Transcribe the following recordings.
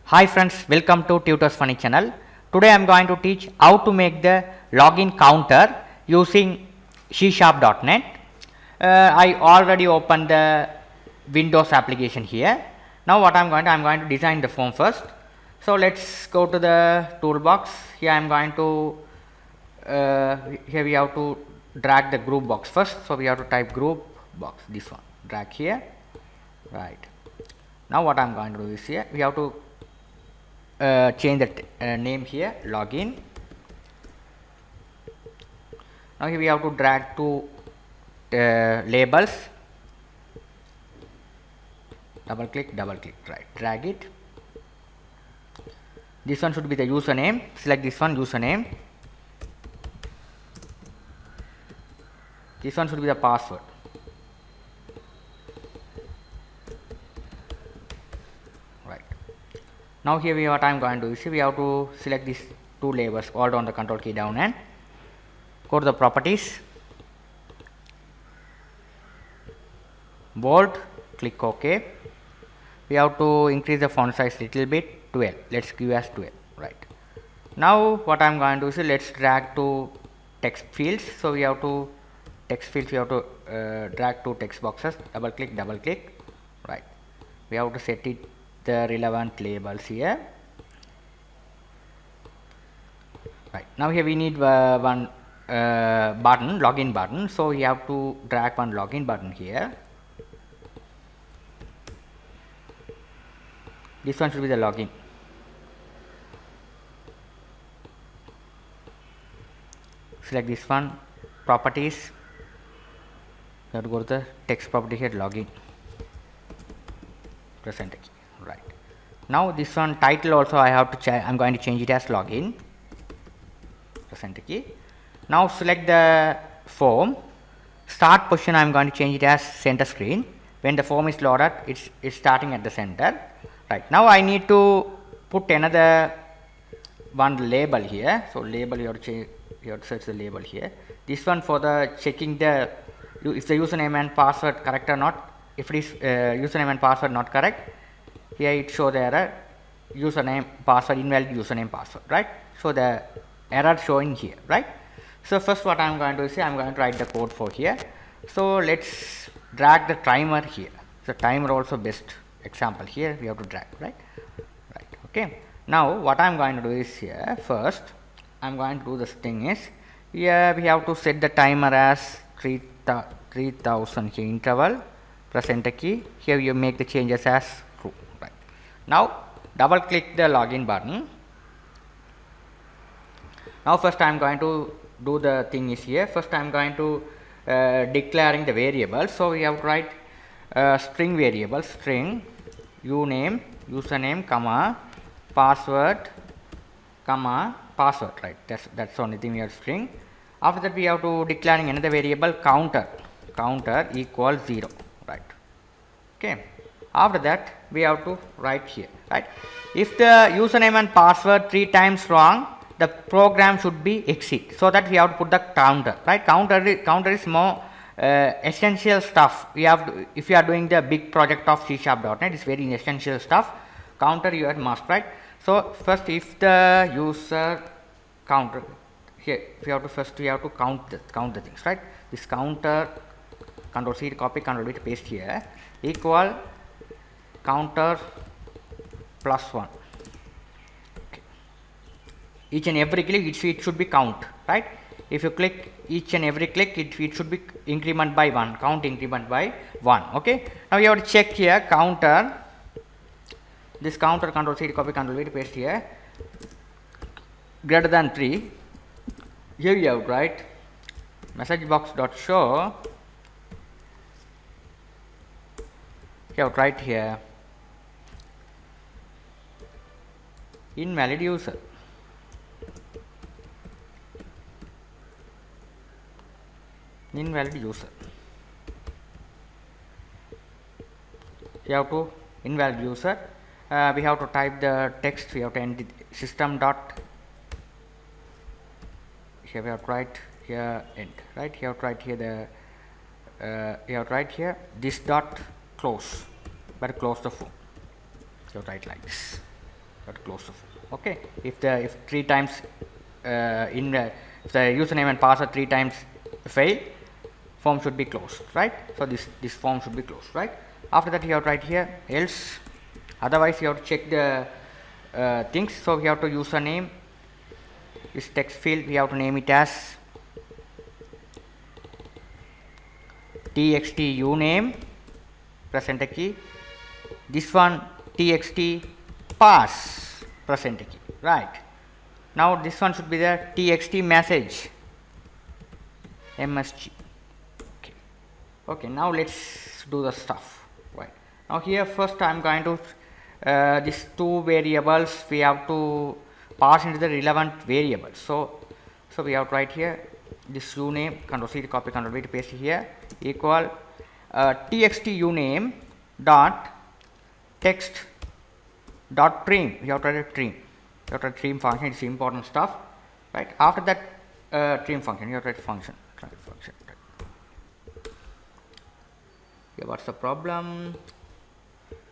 Hi friends, welcome to Tutors Funny channel. Today I am going to teach how to make the login counter using C#.NET. I already opened the Windows application here. Now what I am going to design the form first. So let's go to the toolbox. Here I am going to here we have to drag the group box first. So we have to type group box, this one, drag here, right. Now what I am going to do is here we have to change the name here, login. Now here we have to drag two labels, double click, right, drag it. This one should be the username, select this one, username. This one should be the password. Right. Now here what I am going to do is we have to select these two labels, hold on the control key down and go to the properties, bold, click OK. We have to increase the font size little bit, 12. Let's give as 12. Right. Now what I am going to do is let's drag two text fields. So we have to text fields. We have to drag two text boxes. Double click. Right. We have to set it the relevant labels here. Right. Now here we need one button, login button. So we have to drag one login button here. This one should be the login. Select this one, properties. You have to go to the text property here, login. Press enter key. Right. Now this one title also I have to I am going to change it as login. Press enter key. Now select the form. Start position I am going to change it as center screen. When the form is loaded, it's starting at the center. Right. Now I need to put another one label here. So label you have to search the label here. This one for the checking the if the username and password correct or not. If it is username and password not correct, here it show the error, username password invalid, username password, right. So the error showing here, right. So first what I am going to say, I am going to write the code for here. So let's drag the timer here. So timer also best example here we have to drag, right. Okay. Now what I am going to do is here first I am going to do this thing is here we have to set the timer as 3000 here interval. Press enter key. Here you make the changes as true. Right. Now double click the login button. Now first I am going to do the thing is here. First I am going to declaring the variable. So we have to write string variable, string uname, username, comma, password, comma, password. Right. That's the only thing we have string. After that we have to declaring another variable counter equals 0. Right. Okay. After that we have to write here, right. If the username and password 3 times wrong, the program should be exit. So that we have to put the counter, right. Counter is more essential stuff. We have to, if you are doing the big project of C#.NET, it's very essential stuff. Counter you are must, right. So first if the user counter here, we have to count the things, right. This counter, control C copy, control V paste here, equal counter plus 1. Okay. Each and every click it should be count, right. If you click each and every click it should be increment by 1, count increment by 1. Okay. Now you have to check here counter, this counter, control C copy, control V paste here, greater than 3. Here you have to write message box dot show. You have to write here invalid user. Invalid user. You have to invalid user. We have to type the text. We have to end system dot. Here we have to write here end, right. You have to write here the you have to write here this dot close, but close the form. So write like this. have to close the form. Okay, if 3 times if the username and password 3 times fail, form should be closed, right? So this form should be closed, right? After that you have to write here else, otherwise you have to check the things. So we have to username, this text field we have to name it as txt uname, press enter key. This one txt pass, press enter key, right? Now this one should be the txt message, msg. Okay, now let's do the stuff. Right now here first I am going to these 2 variables we have to pass into the relevant variables. So we have to write here this uname, control C to copy, control V to paste here, equal txt uname dot text dot trim. We have to write a trim. You have to write trim function. It's important stuff, right? After that trim function, you have to write function. Okay, what's the problem?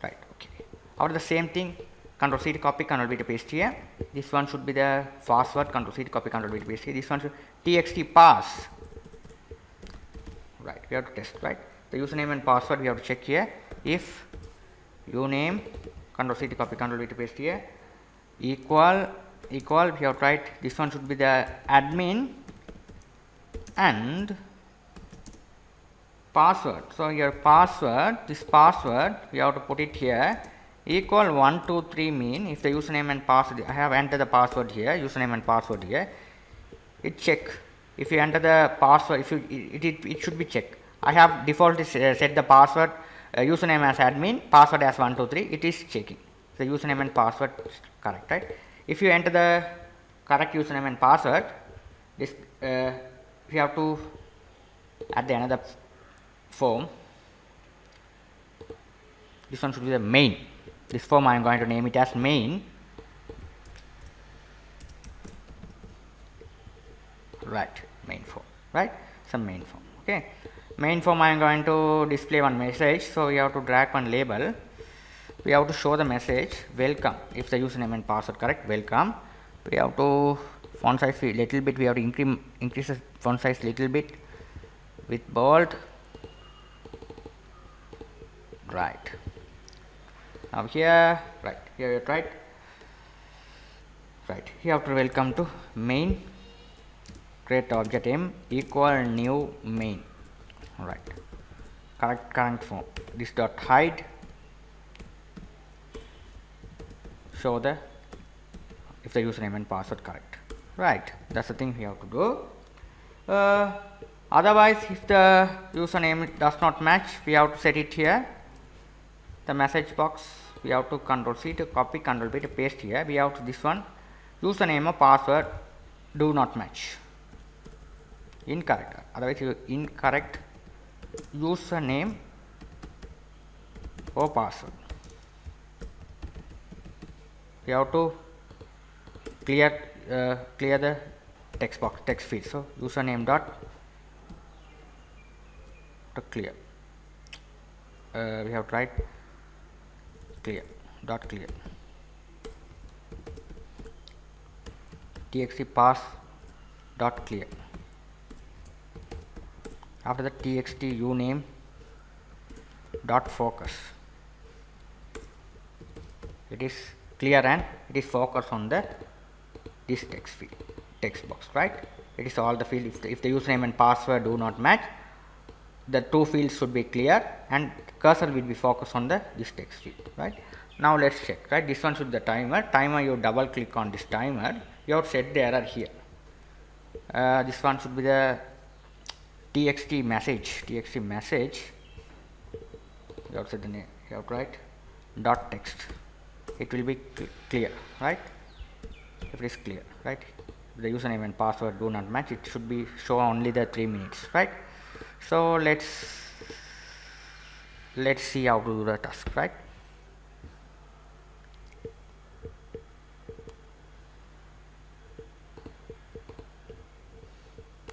Right, okay. After the same thing, control C to copy, control V to paste here. This one should be the password, control C to copy, control V to paste here. This one should txt pass. Right, we have to test, right? The username and password we have to check here. If uname, control C to copy, control V to paste here, equal, we have to write this one should be the admin and password. So your password, this password we have to put it here, equal 123 mean if the username and password, I have entered the password here, username and password here, it check. If you enter the password, if you it should be checked. I have default set the password username as admin, password as 123, it is checking the username and password correct, right? If you enter the correct username and password, this we have to add the another form. This one should be the main. This form I am going to name it as main. Right, main form, right? Some main form. Okay, main form I am going to display one message. So we have to drag one label. We have to show the message welcome. If the username and password correct, welcome. We have to font size little bit. We have to increase the font size little bit with bold. Right. Now here, right here you right. Right. You have to welcome to main. Create object m equal new main. Right. Correct current form. This dot hide. Show the if the username and password correct. Right. That's the thing we have to do. Otherwise, if the username does not match, we have to set it here. The message box we have to control C to copy, control V to paste here. We have to this one username or password do not match. Incorrect. Otherwise, you incorrect username or password. We have to clear the text box, text field. So username dot to clear. We have to write clear dot clear txt pass dot clear. After that txt uname dot focus. It is clear and it is focused on the this text field, text box, right? It is all the field. If the username and password do not match, the 2 fields should be clear and cursor will be focused on the this text field, right? Now let's check, right? This one should be the timer. You double click on this timer, you have set the error here. This one should be the txt message. You have set the name, you have to write dot text. It will be clear, right? If it is clear, right? If the username and password do not match, it should be show only the 3 minutes, right? So let's see how to do the task, right?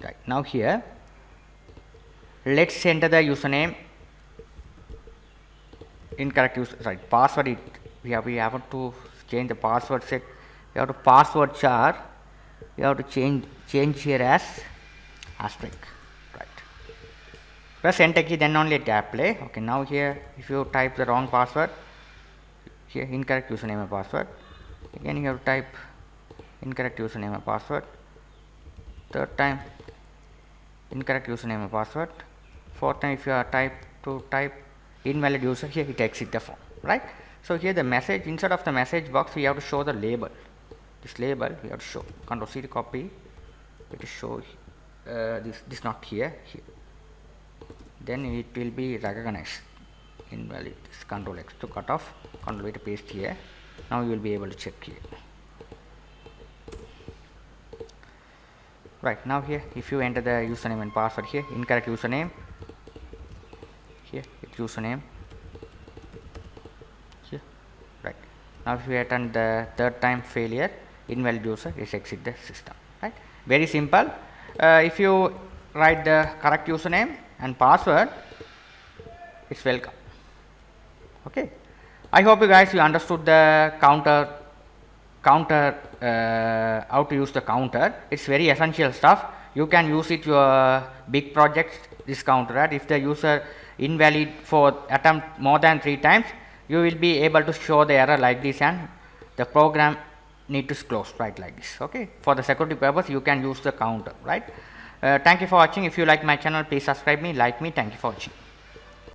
Right, now here let's enter the username. Incorrect password. We have to change the password set. You have to password char, you have to change here as asterisk, right. Press enter key, then only tap play. Okay, now here if you type the wrong password, here incorrect username and password, again you have to type incorrect username and password, third time incorrect username and password, fourth time if you are type invalid user, here it exit the form, right. So here the message, instead of the message box we have to show the label. This label we have to show, Ctrl C to copy, it will show this not here, then it will be recognized invalid. This Ctrl X to cut off, Ctrl V to paste here. Now you will be able to check here. Right, now here if you enter the username and password, here incorrect username, here it's username, here, right. Now if you attend the third time failure, invalid user, is exit the system, right. Very simple. If you write the correct username and password, it's welcome. Okay, I hope you guys understood the counter how to use the counter. It's very essential stuff. You can use it your big projects, this counter, right. If the user invalid for attempt more than 3 times, you will be able to show the error like this and the program need to close, right, like this. Okay, for the security purpose you can use the counter, right. Thank you for watching. If you like my channel, please subscribe me, like me. Thank you for watching.